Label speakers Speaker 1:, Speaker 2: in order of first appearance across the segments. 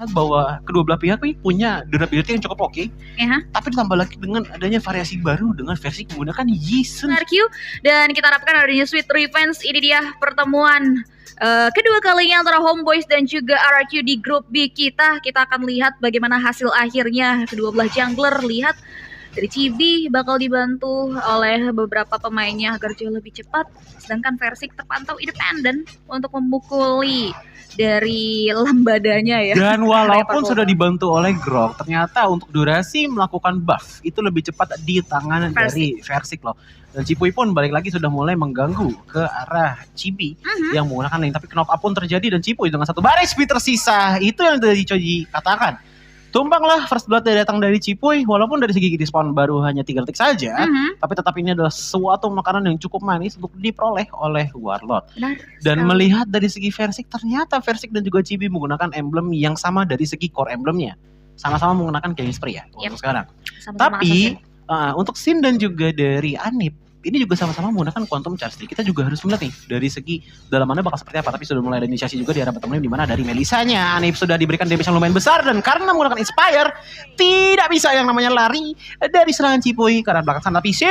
Speaker 1: bahwa kedua belah pihak nih punya durability yang cukup oke.
Speaker 2: Ya.
Speaker 1: Tapi ditambah lagi dengan adanya variasi baru dengan versi menggunakan Yi Sun.
Speaker 2: RQ, dan kita harapkan adanya Sweet Revenge. Ini dia pertemuan kedua kalinya antara Homeboys dan juga RRQ di grup B kita. Kita akan lihat bagaimana hasil akhirnya. Kedua belah jungler, lihat dari Chibi bakal dibantu oleh beberapa pemainnya agar jauh lebih cepat, sedangkan Versik terpantau independen untuk memukuli dari lambadanya ya.
Speaker 1: Dan walaupun sudah dibantu oleh Grok, ternyata untuk durasi melakukan buff itu lebih cepat di tangan dari Versik loh. Dan Cipuy pun balik lagi sudah mulai mengganggu ke arah Chibi yang menggunakan link. Tapi knock up pun terjadi dan Cipuy dengan satu baris speed tersisa. Itu yang tadi Choji katakan. Tumbanglah first blood datang dari Cipuy, walaupun dari segi respawn baru hanya 3 detik saja, tapi tetap ini adalah suatu makanan yang cukup manis untuk diperoleh oleh Warlord. Dan melihat dari segi Versik, ternyata Versik dan juga Chibi menggunakan emblem yang sama dari segi core emblemnya. Sama-sama menggunakan Killing Spree ya untuk sekarang. Tapi untuk Sin dan juga dari Anip, ini juga sama-sama menggunakan Quantum Charge. Kita juga harus melihat nih dari segi dalamannya bakal seperti apa. Tapi sudah mulai ada inisiasi juga di arah bottom lane, di mana dari Melisanya Anip sudah diberikan damage yang lumayan besar, dan karena menggunakan Inspire tidak bisa yang namanya lari dari serangan Cipuy ke arah belakang sana. Tapi Sin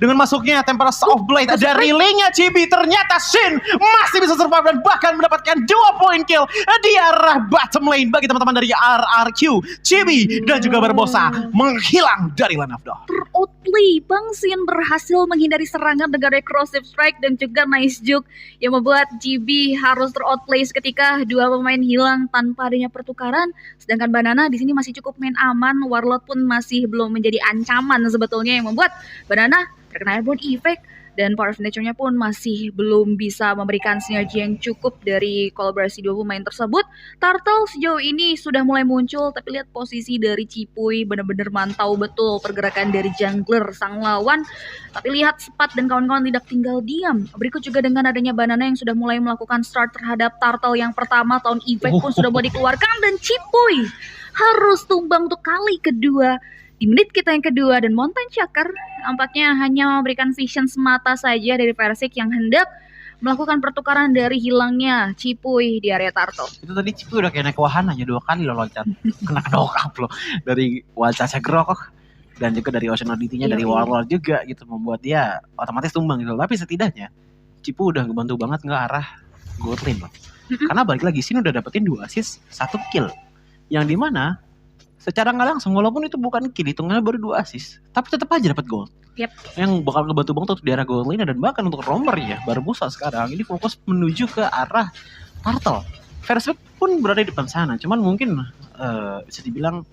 Speaker 1: dengan masuknya Tempest of Blade dari linknya Chibi, ternyata Sin masih bisa survive dan bahkan mendapatkan 2 point kill di arah bottom lane bagi teman-teman dari RRQ. Chibi dan juga Barbosa menghilang dari line of door.
Speaker 2: Teroutplay, Bang Sin berhasil menghindari serangan dengan Corrosive Strike dan juga Nice Juke yang membuat GB harus teroutplay seketika. Dua pemain hilang tanpa adanya pertukaran, sedangkan Banana di sini masih cukup main aman. Warlord pun masih belum menjadi ancaman sebetulnya, yang membuat Banana terkena airborne effect, dan power of nature-nya pun masih belum bisa memberikan sinergi yang cukup dari kolaborasi dua pemain tersebut. Turtle sejauh ini sudah mulai muncul, tapi lihat posisi dari Cipuy benar-benar mantau betul pergerakan dari jungler sang lawan. Tapi lihat Spat dan kawan-kawan tidak tinggal diam. Berikut juga dengan adanya Banana yang sudah mulai melakukan start terhadap Turtle yang pertama, tahun effect pun sudah mulai dikeluarkan, dan Cipuy harus tumbang untuk kali kedua di menit kita yang kedua. Dan Mountain Chakra nampaknya hanya memberikan vision semata saja dari Versik yang hendak melakukan pertukaran dari hilangnya Cipuy di area Turtle.
Speaker 1: Itu tadi Cipuy udah kayak naik wahana aja 2 kali loh loncat. Kena knock up loh dari wajahnya Grok dan juga dari Ocean Oddity-nya dari Warlord juga gitu, membuat dia otomatis tumbang gitu. Tapi setidaknya Cipuy udah ngebantu banget nge arah gold lane loh. Karena balik lagi Sin udah dapetin 2 assist 1 kill, yang dimana secara nggak langsung walaupun itu bukan kill, hitungannya baru 2 assist, tapi tetap aja dapat gold. Yang bakal ngebantu banget untuk di arah gold lane, dan bahkan untuk roamer ya Barbosa sekarang ini fokus menuju ke arah Turtle. Versik pun berada di depan sana, cuman mungkin bisa dibilang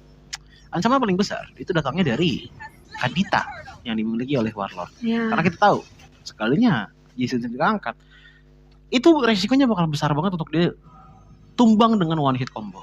Speaker 1: ancaman paling besar itu datangnya dari Kadita yang dimiliki oleh Warlord. Karena kita tahu sekalinya Jason diangkat, itu resikonya bakal besar banget untuk dia tumbang dengan one hit combo.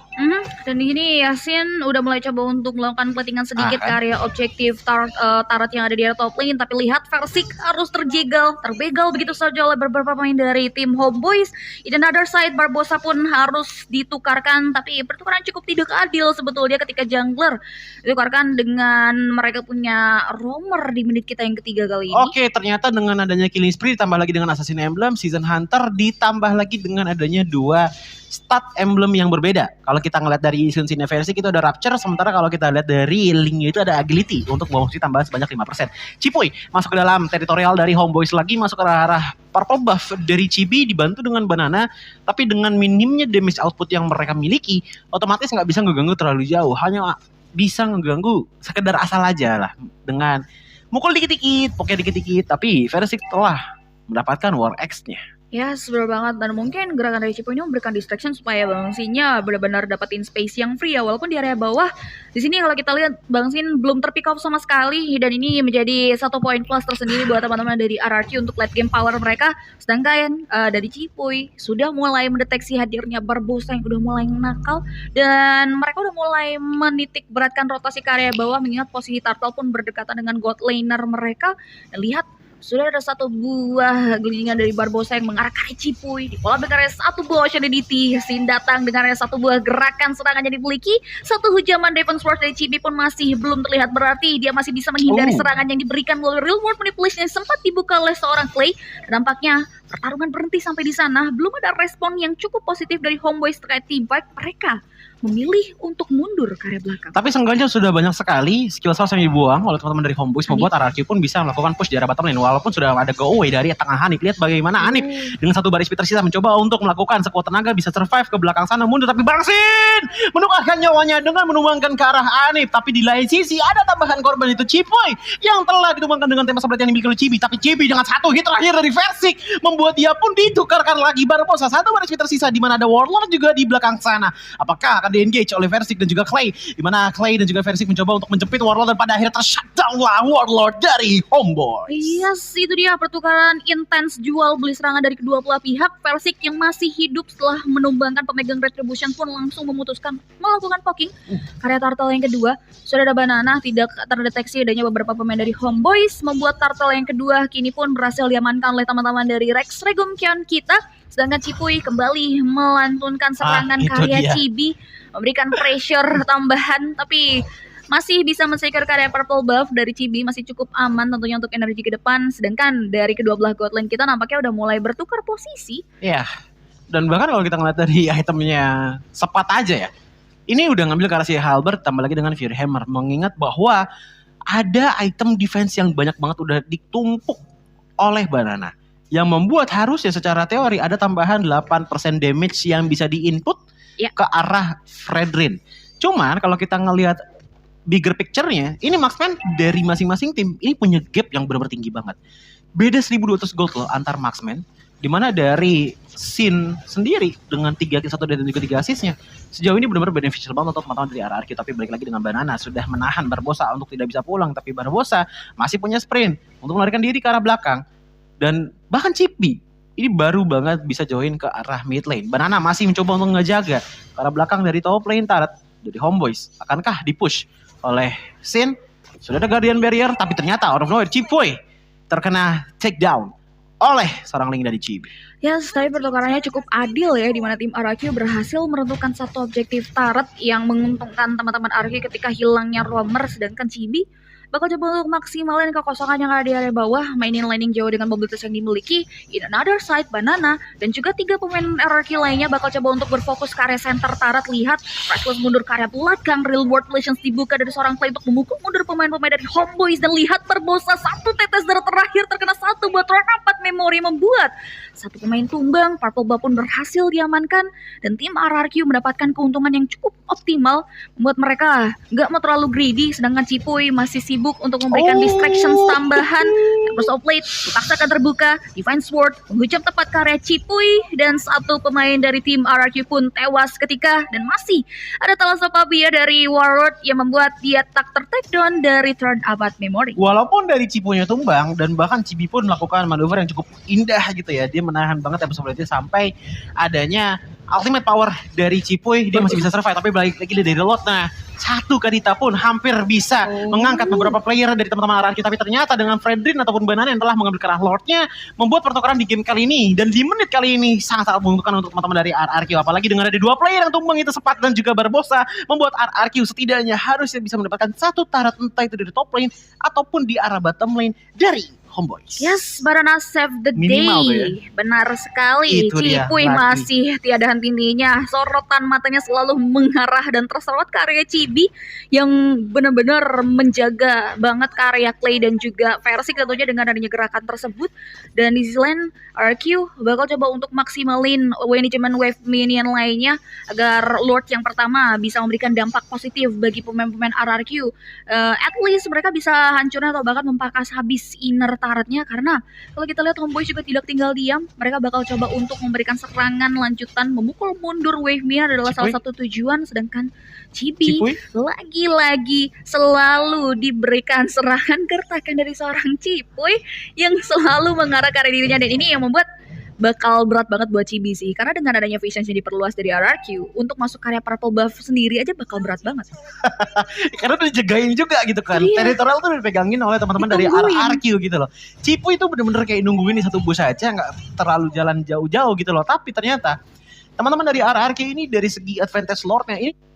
Speaker 2: Dan di sini Yasin udah mulai coba untuk melakukan platingan sedikit ke area objektif turret yang ada di area top lane, tapi lihat Versik harus terbegal begitu saja oleh beberapa pemain dari tim Homeboys. In another side, Barbosa pun harus ditukarkan, tapi pertukaran cukup tidak adil sebetulnya ketika jungler ditukarkan dengan mereka punya roamer di menit kita yang ketiga kali ini.
Speaker 1: Oke, ternyata dengan adanya Killing Spree ditambah lagi dengan Assassin Emblem, Season Hunter ditambah lagi dengan adanya 2 stat emblem yang berbeda. Kalau kita ngeliat dari Sun Sin Versik itu ada Rapture, sementara kalau kita lihat dari linknya itu ada Agility untuk bonus tambahan sebanyak 5%. Cipuy masuk ke dalam teritorial dari Homeboys lagi, masuk ke arah purple buff dari Chibi dibantu dengan Banana, tapi dengan minimnya damage output yang mereka miliki, otomatis nggak bisa ngeganggu terlalu jauh, hanya bisa ngeganggu sekedar asal aja lah dengan mukul dikit-dikit, pokoknya dikit-dikit. Tapi Versik telah mendapatkan War X-nya.
Speaker 2: Ya, benar banget. Dan mungkin gerakan dari Cipuy ini memberikan distraction supaya Bang Sinnya benar-benar dapetin space yang free ya. Walaupun di area bawah, di sini kalau kita lihat Bang Sin belum terpick up sama sekali, dan ini menjadi 1 poin plus tersendiri buat teman-teman dari RRQ untuk late game power mereka. Sedangkan dari Cipuy sudah mulai mendeteksi hadirnya Barbosa yang udah mulai nakal, dan mereka udah mulai menitik beratkan rotasi ke area bawah, mengingat posisi Turtle pun berdekatan dengan god laner mereka. Dan lihat, sudah ada 1 buah gelingan dari Barbosa yang mengarah ke Cipuy. Di pola dengan 1 buah Ocean Oddity, Sin datang dengan 1 buah gerakan serangan yang dimiliki. 1 hujaman Defense Force dari Chibi pun masih belum terlihat, berarti dia masih bisa menghindari serangan yang diberikan melalui real world manipulation yang sempat dibuka oleh seorang Clay. Dan nampaknya pertarungan berhenti sampai di sana. Belum ada respon yang cukup positif dari Homeboys terkait team fight. Mereka memilih untuk mundur ke area belakang.
Speaker 1: Tapi seenggaknya sudah banyak sekali skill source yang dibuang oleh teman-teman dari Homeboyz membuat RRQ pun bisa melakukan push di area bottom lane. Walaupun sudah ada go away dari tengah Hanif. Lihat bagaimana Hanif dengan satu baris speed tersisa mencoba untuk melakukan sekuat tenaga bisa survive ke belakang sana mundur. Tapi Bang Sin menukarkan nyawanya dengan menumbangkan ke arah Hanif. Tapi di lain sisi ada tambahan korban itu Cipoy yang telah ditumbangkan dengan tema seperti yang dimiliki oleh Chibi. Tapi Chibi dengan satu hit terakhir dari Versik membuat dia pun ditukarkan lagi Barbosa. Satu baris speed tersisa di mana ada Warlord juga di belakang sana. Apakah akan di-engage oleh Versik dan juga Clay, di mana Clay dan juga Versik mencoba untuk menjepit Warlord dan pada akhirnya ter-shutdown lah Warlord dari Homeboyz.
Speaker 2: Yes, itu dia pertukaran intens jual beli serangan dari kedua belah pihak. Versik yang masih hidup setelah menumbangkan pemegang Retribution pun langsung memutuskan melakukan poking. Karya Turtle yang kedua, sudah ada Banana, tidak terdeteksi adanya beberapa pemain dari Homeboyz, membuat Turtle yang kedua kini pun berhasil diamankan oleh teman-teman dari Rex Regumkion kita. Sedangkan Cipuy kembali melantunkan serangan karya
Speaker 1: dia.
Speaker 2: Chibi, memberikan pressure tambahan, tapi masih bisa men-secure karya purple buff dari Chibi, masih cukup aman tentunya untuk energi ke depan. Sedangkan dari kedua belah god lane kita nampaknya udah mulai bertukar posisi.
Speaker 1: Iya, dan bahkan kalau kita ngeliat dari itemnya sepat aja ya, ini udah ngambil ke arah si Halberd tambah lagi dengan Fury Hammer. Mengingat bahwa ada item defense yang banyak banget udah ditumpuk oleh Banana, yang membuat harusnya secara teori ada tambahan 8% damage yang bisa di-input ke arah Fredrin. Cuman kalau kita ngelihat bigger picture-nya, ini marksman dari masing-masing tim ini punya gap yang benar-benar tinggi banget. Beda 1200 gold loh antar marksman. Dimana dari Sin sendiri dengan 3 kill 1 dan juga 3 assist-nya sejauh ini benar-benar beneficial banget untuk teman-teman dari RRQ. Tapi balik lagi dengan Banana sudah menahan Barbosa untuk tidak bisa pulang. Tapi Barbosa masih punya sprint untuk melarikan diri ke arah belakang. Dan bahkan Chibi ini baru banget bisa join ke arah mid lane. Banana masih mencoba untuk ngejaga ke arah belakang dari top lane turret dari Homeboyz. Akankah dipush oleh Sin? Sudah ada Guardian Barrier, tapi ternyata out of nowhere Cipoy terkena take down oleh seorang link dari Chibi.
Speaker 2: Yes, tapi pertukarannya cukup adil ya, di mana tim RRQ berhasil menentukan satu objektif turret yang menguntungkan teman-teman RRQ ketika hilangnya Roamer, sedangkan Chibi bakal coba untuk maksimalin kekosongan yang ada di area bawah, mainin laning jauh dengan mobilitas yang dimiliki. In another side, Banana dan juga 3 pemain RRQ lainnya bakal coba untuk berfokus ke area center turret. Lihat, Restless mundur ke area belakang, real world relations dibuka dari seorang Clay untuk memukul mundur pemain-pemain dari Homeboyz. Dan lihat Barbosa, satu tetes darah terakhir terkena satu buat round 4 memori, membuat satu pemain tumbang. Purple Buff pun berhasil diamankan dan tim RRQ mendapatkan keuntungan yang cukup optimal, membuat mereka nggak mau terlalu greedy. Sedangkan Cipuy masih sibuk untuk memberikan distractions tambahan. Tempest of Blade dipaksakan terbuka, Divine Sword menghujam tepat ke area Cipuy dan satu pemain dari tim RRQ pun tewas ketika, dan masih ada Thalassopavia dari Warlord yang membuat dia tak ter-takedown dari Turn Abad Memory.
Speaker 1: Walaupun dari Cipuy tumbang dan bahkan Chibi pun melakukan manuver yang cukup indah gitu ya. Dia menahan banget Tempest of Blade sampai adanya ultimate power dari Cipuy, dia masih bisa survive. Tapi balik lagi dari lot. Nah, satu Kadita pun hampir bisa mengangkat beberapa player dari teman-teman RRQ. Tapi ternyata dengan Fredrin ataupun Banana yang telah mengambil kerah Lordnya, membuat pertukaran di game kali ini dan di menit kali ini sangat-sangat menguntungkan untuk teman-teman dari RRQ. Apalagi dengan ada 2 player yang tumbang itu Sepat dan juga Barbosa, membuat RRQ setidaknya harusnya bisa mendapatkan satu turret, entah itu dari top lane ataupun di arah bottom lane dari Homeboyz.
Speaker 2: Yes, Banana save the
Speaker 1: Minimal
Speaker 2: day.
Speaker 1: tuh ya.
Speaker 2: Benar sekali.
Speaker 1: Itu dia,
Speaker 2: Cipuy
Speaker 1: lagi.
Speaker 2: masih tiada henti-hentinya. Sorotan matanya selalu mengarah dan tersorot ke area Chibi yang benar-benar menjaga banget karya Clay dan juga Versik tentunya dengan adanya gerakan tersebut. Dan di sisi lain, RQ bakal coba untuk maksimalin manajemen wave minion lainnya agar Lord yang pertama bisa memberikan dampak positif bagi pemain-pemain RRQ. At least mereka bisa hancurnya atau bahkan mempangkas habis inner turretnya, karena kalau kita lihat Homeboyz juga tidak tinggal diam. Mereka bakal coba untuk memberikan serangan lanjutan, memukul mundur wave minion adalah salah satu tujuan. Sedangkan Chibi lagi-lagi selalu diberikan serangan gertakan dari seorang Cipuy yang selalu mengarah ke arah dirinya, dan ini yang membuat bakal berat banget buat Chibi sih, karena dengan adanya vision yang diperluas dari RRQ untuk masuk karya purple buff sendiri aja bakal berat banget.
Speaker 1: Karena udah dijagain juga gitu kan.
Speaker 2: Iya.
Speaker 1: Teritorial tuh dipegangin oleh teman-teman dari
Speaker 2: Ditungguin.
Speaker 1: RRQ gitu loh. Cipuy itu bener-bener kayak nungguin di satu bus aja, nggak terlalu jalan jauh-jauh gitu loh. Tapi ternyata teman-teman dari RRQ ini dari segi advantage lordnya ini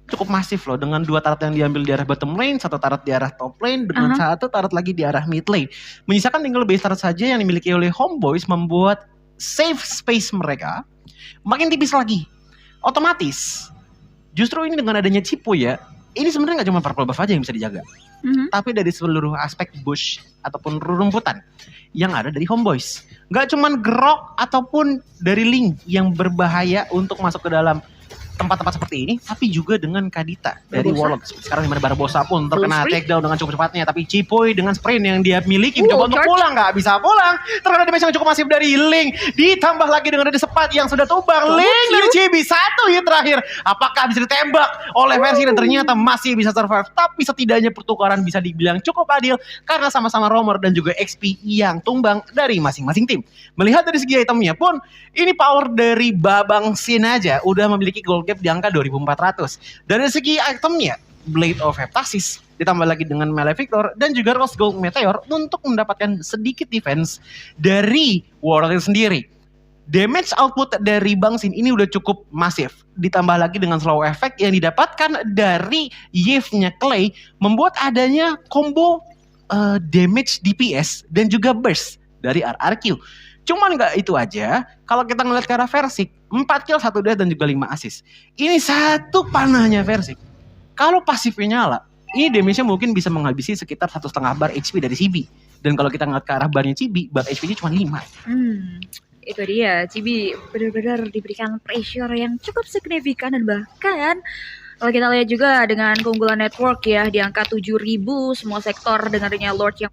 Speaker 1: cukup masif loh, dengan 2 turret yang diambil di arah bottom lane, 1 turret di arah top lane, dengan 1 turret lagi di arah mid lane. Menyisakan tinggal base turret saja yang dimiliki oleh Homeboyz, membuat safe space mereka makin tipis lagi Otomatis justru ini dengan adanya Cipuy ya, ini sebenarnya nggak cuma purple buff aja yang bisa dijaga, tapi dari seluruh aspek bush ataupun rumputan yang ada dari Homeboys. Nggak cuma Grok ataupun dari Link yang berbahaya untuk masuk ke dalam tempat-tempat seperti ini, tapi juga dengan Kadita dari Warlock. Sekarang dimana Barbosa pun terkena takedown dengan cukup cepatnya, tapi Cipuy dengan sprint yang dia miliki mencoba untuk pulang, nggak bisa pulang. Terkena damage yang cukup masif dari Link, ditambah lagi dengan ada sepat yang sudah tumbang. Link dari Cibi, satu hit terakhir. Apakah bisa ditembak oleh versi dan ternyata masih bisa survive, tapi setidaknya pertukaran bisa dibilang cukup adil karena sama-sama roamer dan juga XP yang tumbang dari masing-masing tim. Melihat dari segi itemnya pun, ini power dari Babang Sin aja udah memiliki gold gap di angka 2400. Dari segi itemnya, Blade of Heptasis ditambah lagi dengan Malefictor dan juga Rose Gold Meteor untuk mendapatkan sedikit defense dari Warlock sendiri. Damage output dari Bang Sin ini udah cukup masif. Ditambah lagi dengan slow effect yang didapatkan dari Yves-nya Clay membuat adanya combo damage DPS dan juga burst dari RRQ. Cuman nggak itu aja, kalau kita ngeliat ke arah Versik, 4 kill, 1 death dan juga 5 assist. Ini satu panahnya Versik. Kalau pasifnya nyala, ini damage-nya mungkin bisa menghabisi sekitar 1,5 bar HP dari Cibi. Dan kalau kita ngeliat ke arah barnya Cibi, bar HP-nya cuma 5.
Speaker 2: Itu dia, Cibi benar-benar diberikan pressure yang cukup signifikan dan bahkan kalau kita lihat juga dengan keunggulan network ya di angka 7.000, semua sektor dengan adanya Lord yang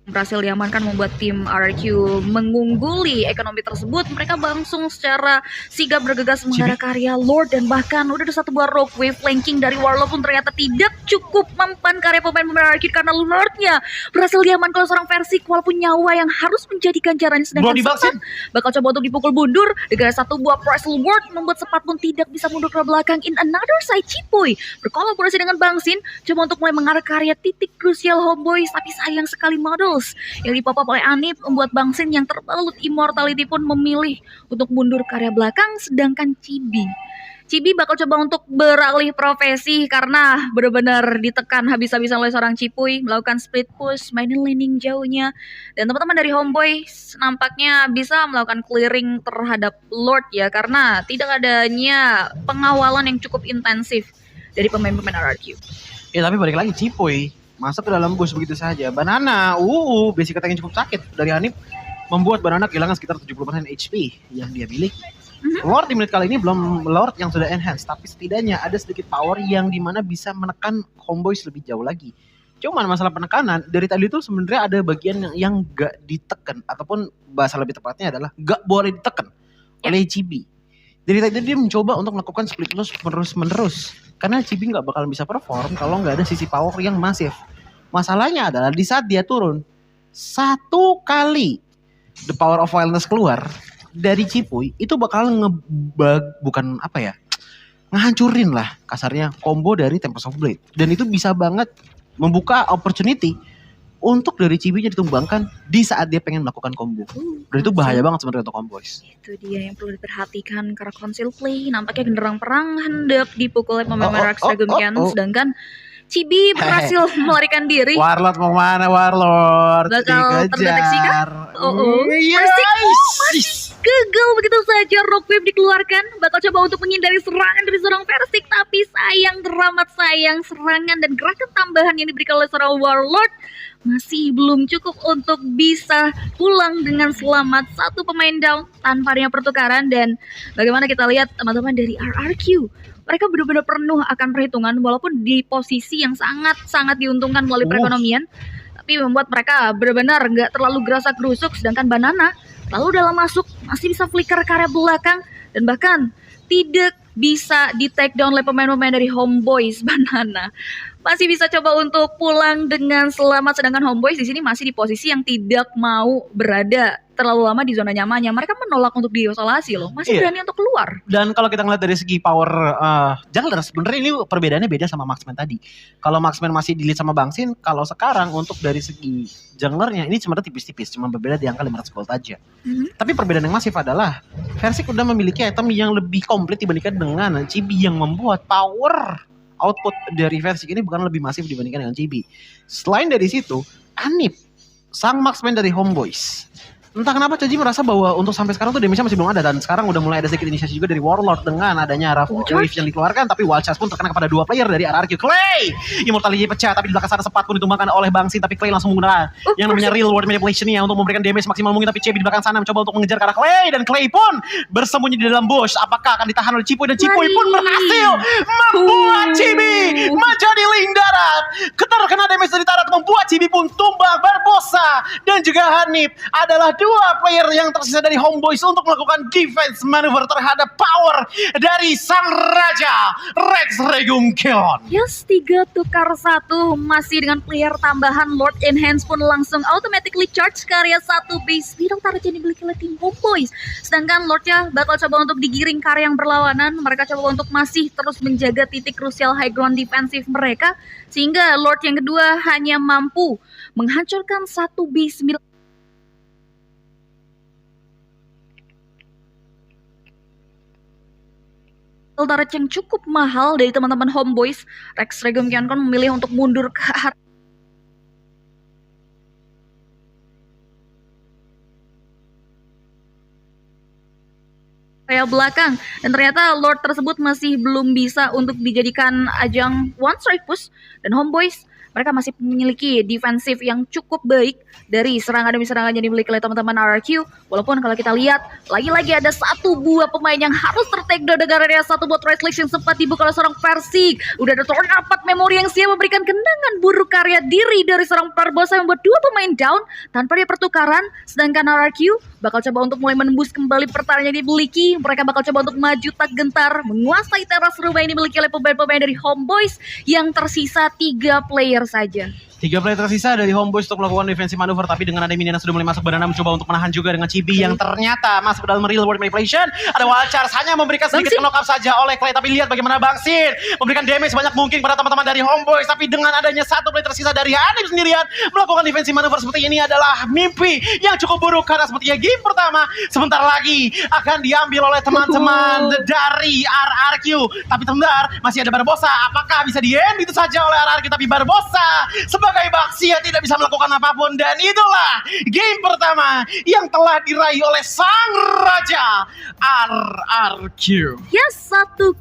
Speaker 2: berhasil diamankan membuat tim RRQ mengungguli ekonomi tersebut. Mereka langsung secara sigap bergegas mengarah karya Lord dan bahkan udah ada satu buah rogue wave flanking dari Warlock pun ternyata tidak cukup mempan karya pemain-pemain RRQ karena Lordnya berhasil diamankan oleh seorang Versik walaupun nyawa yang harus menjadi ganjarannya sedangkan Sepat bakal coba untuk dipukul mundur dengan satu buah Priceless Ward membuat Sepat pun tidak bisa mundur ke belakang. In another side, Cipuy berkolaborasi dengan Bang Sin coba untuk mulai mengarah karya titik krusial Homeboys, tapi sayang sekali model yang dipop-up oleh Anip membuat Bang Sin yang terbalut immortality pun memilih untuk mundur ke area belakang, sedangkan Cibi bakal coba untuk beralih profesi karena benar-benar ditekan habis-habisan oleh seorang Cipuy, melakukan split push, mainin laning jauhnya, dan teman-teman dari Homeboy nampaknya bisa melakukan clearing terhadap Lord ya karena tidak adanya pengawalan yang cukup intensif dari pemain-pemain RRQ.
Speaker 1: Ya tapi balik lagi Cipuy masuk ke dalam bush begitu saja. Banana, basic attack yang cukup sakit dari Hanif membuat Banana kehilangan sekitar 70% HP yang dia miliki. Lord di menit kali ini belum Lord yang sudah enhance, tapi setidaknya ada sedikit power yang dimana bisa menekan Homeboys lebih jauh lagi. Cuman masalah penekanan dari tadi itu sebenarnya ada bagian yang gak ditekan ataupun bahasa lebih tepatnya adalah gak boleh ditekan oleh Cibi. Dari tadi dia mencoba untuk melakukan split loss menerus karena Cibi nggak bakal bisa perform kalau nggak ada sisi power yang masif. Masalahnya adalah di saat dia turun satu kali the power of wildness keluar dari Cipuy itu bakal ngehancurin lah kasarnya combo dari Tempest of Blade dan itu bisa banget membuka opportunity untuk dari Cibi ditumbangkan di saat dia pengen melakukan combo. Dan itu bahaya banget sebenarnya untuk Homeboys.
Speaker 2: Itu dia yang perlu diperhatikan karena Council Play nampaknya genderang perang hendak dipukul oleh pemain Rax Dragon Cannon sedangkan Cibi berhasil melarikan diri.
Speaker 1: Warlord mau mana Warlord?
Speaker 2: Bakal terdeteksi kan? Masih gagal begitu saja. Rogue Wave dikeluarkan. Bakal coba untuk menghindari serangan dari seorang Versik. Tapi sayang, teramat sayang. Serangan dan gerakan tambahan yang diberikan oleh seorang Warlord masih belum cukup untuk bisa pulang dengan selamat. Satu pemain down tanpa adanya pertukaran. Dan bagaimana kita lihat teman-teman dari RRQ, mereka benar-benar penuh akan perhitungan walaupun di posisi yang sangat-sangat diuntungkan melalui perekonomian, tapi membuat mereka benar-benar nggak terlalu gerasa gerusuk. Sedangkan Banana lalu dalam masuk masih bisa flicker ke area belakang dan bahkan tidak bisa di take down oleh pemain-pemain dari Homeboys. Banana masih bisa coba untuk pulang dengan selamat, sedangkan Homeboys di sini masih di posisi yang tidak mau berada terlalu lama di zona nyamannya. Mereka menolak untuk diisolasi loh, masih berani untuk keluar.
Speaker 1: Dan kalau kita ngeliat dari segi power jungler, sebenarnya ini perbedaannya beda sama Marksman tadi. Kalau Marksman masih di lead sama Bang Sin, kalau sekarang untuk dari segi junglernya ini sebenarnya tipis-tipis, cuma berbeda di angka 500 gold aja. Tapi perbedaan yang masif adalah Versik udah memiliki item yang lebih komplit dibandingkan dengan Cibi yang membuat power output dari Versik ini bukan lebih masif dibandingkan dengan Cibi. Selain dari situ, Anip, sang marksman dari Homeboys, Entah kenapa Choji merasa bahwa untuk sampai sekarang tuh damage-nya masih belum ada, dan sekarang udah mulai ada sedikit inisiasi juga dari Warlord dengan adanya Wave yang dikeluarkan, tapi Wild Charge pun terkena kepada 2 player dari RRQ. Clay! Immortality pecah, tapi di belakang sana sempat pun ditumbangkan oleh Bang Sin, tapi Clay langsung menggunakan yang namanya Real World Manipulation ya untuk memberikan damage maksimal mungkin, tapi CB di belakang sana mencoba untuk mengejar ke arah Clay, dan Clay pun bersembunyi di dalam bush. Apakah akan ditahan oleh Cipuy, dan Cipuy pun berhasil membuat Chibi menjadi link darat. Terkena damage dari darat membuat Chibi pun tumbang. Barbosa dan juga Hanif adalah 2 player yang tersisa dari Homeboys untuk melakukan defense maneuver terhadap power dari sang raja Rex Regum Keon.
Speaker 2: Yes, 3 tukar 1 masih dengan player tambahan. Lord Enhance pun langsung automatically charge ke area 1 base Bidang Tarot yang dimiliki oleh tim Homeboys. Sedangkan Lordnya bakal coba untuk digiring ke area yang berlawanan. Mereka coba untuk masih terus menjaga titik krusial high ground defensif mereka, sehingga Lord yang kedua hanya mampu menghancurkan 1 base milik turret yang cukup mahal dari teman-teman Homeboys. Rex Regum Keon memilih untuk mundur ke arah belakang, dan ternyata Lord tersebut masih belum bisa untuk dijadikan ajang one strike push, dan Homeboys mereka masih memiliki defensif yang cukup baik dari serangan demi serangan yang dimiliki oleh teman-teman RRQ. Walaupun kalau kita lihat lagi-lagi ada 1 buah pemain yang harus ter-takedown dengan area 1 buat Reslex yang sempat dibuka oleh seorang Persik. Udah ada turun 4 memori yang siap memberikan kenangan buruk karya diri dari seorang Barbosa yang membuat 2 pemain down tanpa dia pertukaran. Sedangkan RRQ bakal coba untuk mulai menembus kembali pertahanan yang dimiliki. Mereka bakal coba untuk maju tak gentar menguasai teras rumah yang dimiliki oleh pemain-pemain dari Homeboys yang tersisa 3 player saja.
Speaker 1: 3 player tersisa dari Homeboys untuk melakukan defensive maneuver, tapi dengan ada minion yang sudah mulai masuk, Banana mencoba untuk menahan juga dengan Chibi yang ternyata masuk ke dalam Real World Manipulation. Ada Wild Charge hanya memberikan sedikit knock up saja oleh Clay, tapi lihat bagaimana Bang Sin memberikan damage banyak mungkin pada teman-teman dari Homeboys, tapi dengan adanya 1 player tersisa dari Hanif sendirian melakukan defensive maneuver seperti ini adalah mimpi yang cukup buruk, karena sepertinya game pertama sebentar lagi akan diambil oleh teman-teman dari RRQ. Tapi sebentar, masih ada Barbosa. Apakah bisa di-end itu saja oleh RRQ? Tapi Barbosa sebagai Baxia tidak bisa melakukan apapun, dan itulah game pertama yang telah diraih oleh sang raja RRQ.
Speaker 2: Yes, 1-0.